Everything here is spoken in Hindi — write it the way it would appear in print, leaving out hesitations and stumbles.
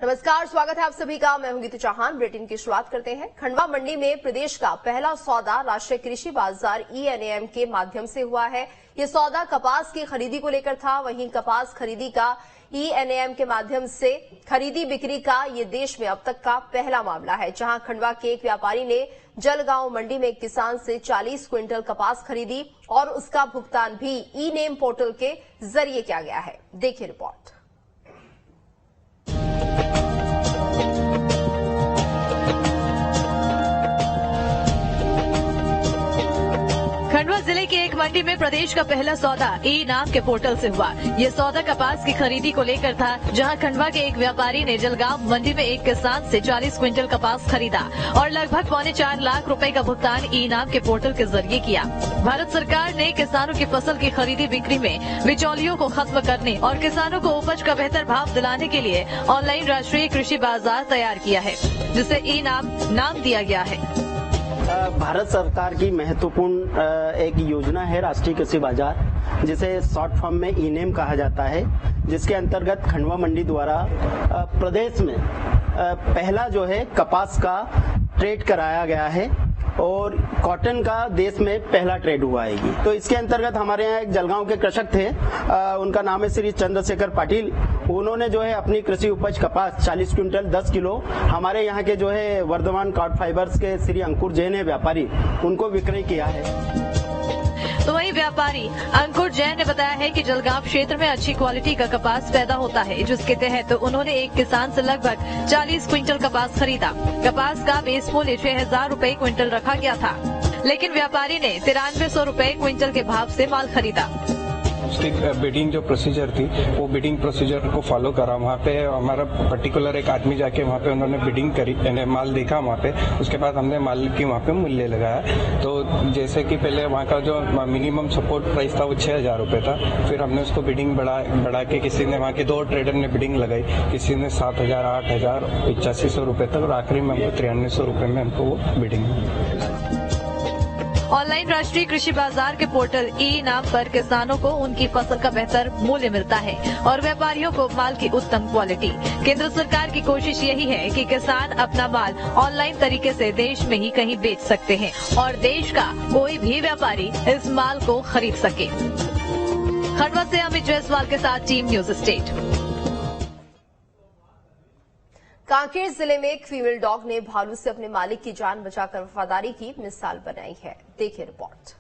नमस्कार, स्वागत है आप सभी का। मैं हूं गीतू चौहान। बुलेटिन की शुरुआत करते हैं। खंडवा मंडी में प्रदेश का पहला सौदा राष्ट्रीय कृषि बाजार ENAM के माध्यम से हुआ है। ये सौदा कपास की खरीदी को लेकर था। वहीं कपास खरीदी का ENAM के माध्यम से खरीदी बिक्री का ये देश में अब तक का पहला मामला है, जहां खंडवा के एक व्यापारी ने जलगांव मंडी में एक किसान से 40 क्विंटल कपास खरीदी और उसका भुगतान भी ENAM पोर्टल के जरिए किया गया है। देखिए रिपोर्ट। खंडवा जिले के एक मंडी में प्रदेश का पहला सौदा ENAM के पोर्टल से हुआ। ये सौदा कपास की खरीदी को लेकर था, जहां खंडवा के एक व्यापारी ने जलगांव मंडी में एक किसान से 40 क्विंटल कपास खरीदा और लगभग 4.25 लाख रुपए का भुगतान ENAM के पोर्टल के जरिए किया। भारत सरकार ने किसानों की फसल की खरीदी बिक्री में बिचौलियों को खत्म करने और किसानों को उपज का बेहतर भाव दिलाने के लिए ऑनलाइन राष्ट्रीय कृषि बाजार तैयार किया है, जिसे ENAM नाम दिया गया है। भारत सरकार की महत्वपूर्ण एक योजना है राष्ट्रीय कृषि बाजार, जिसे शॉर्ट फॉर्म में ENAM कहा जाता है, जिसके अंतर्गत खंडवा मंडी द्वारा प्रदेश में पहला जो है कपास का ट्रेड कराया गया है और कॉटन का देश में पहला ट्रेड हुआ है। तो इसके अंतर्गत हमारे यहाँ एक जलगांव के कृषक थे, उनका नाम है श्री चंद्रशेखर पाटिल। उन्होंने जो है अपनी कृषि उपज कपास 40 क्विंटल 10 किलो हमारे यहाँ के जो है वर्धमान कार्ड फाइबर्स के श्री अंकुर जैन है व्यापारी, उनको विक्रय किया है। तो वही व्यापारी अंकुर जैन ने बताया है कि जलगांव क्षेत्र में अच्छी क्वालिटी का कपास पैदा होता है, जिसके तहत उन्होंने एक किसान से लगभग 40 क्विंटल कपास खरीदा। कपास का बेस मूल्य 6,000 रुपए क्विंटल रखा गया था, लेकिन व्यापारी ने 9300 रुपए क्विंटल के भाव से माल खरीदा। उसकी बिडिंग जो प्रोसीजर थी, वो बिडिंग प्रोसीजर को फॉलो करा। वहाँ पे हमारा पर्टिकुलर एक आदमी जाके वहाँ पे उन्होंने बिडिंग करी, माल देखा वहाँ पे। उसके बाद हमने माल की वहाँ पे मूल्य लगाया। तो जैसे कि पहले वहाँ का जो मिनिमम सपोर्ट प्राइस था वो 6,000 रुपए था। फिर हमने उसको बिडिंग बढ़ा के किसी ने वहाँ के 2 ट्रेडर ने बिडिंग लगाई, किसी ने 7,000, 8,000, 8500 रुपए तक, और आखिरी में हमको 9300 रुपए में हमको वो बिडिंग। ऑनलाइन राष्ट्रीय कृषि बाजार के पोर्टल ENAM पर किसानों को उनकी फसल का बेहतर मूल्य मिलता है और व्यापारियों को माल की उत्तम क्वालिटी। केंद्र सरकार की कोशिश यही है कि किसान अपना माल ऑनलाइन तरीके से देश में ही कहीं बेच सकते हैं और देश का कोई भी व्यापारी इस माल को खरीद सके। खंडवा से अमित जायसवाल के साथ टीम न्यूज स्टेट। कांकेर जिले में एक फीमेल डॉग ने भालू से अपने मालिक की जान बचाकर वफादारी की मिसाल बनाई है। देखिए रिपोर्ट।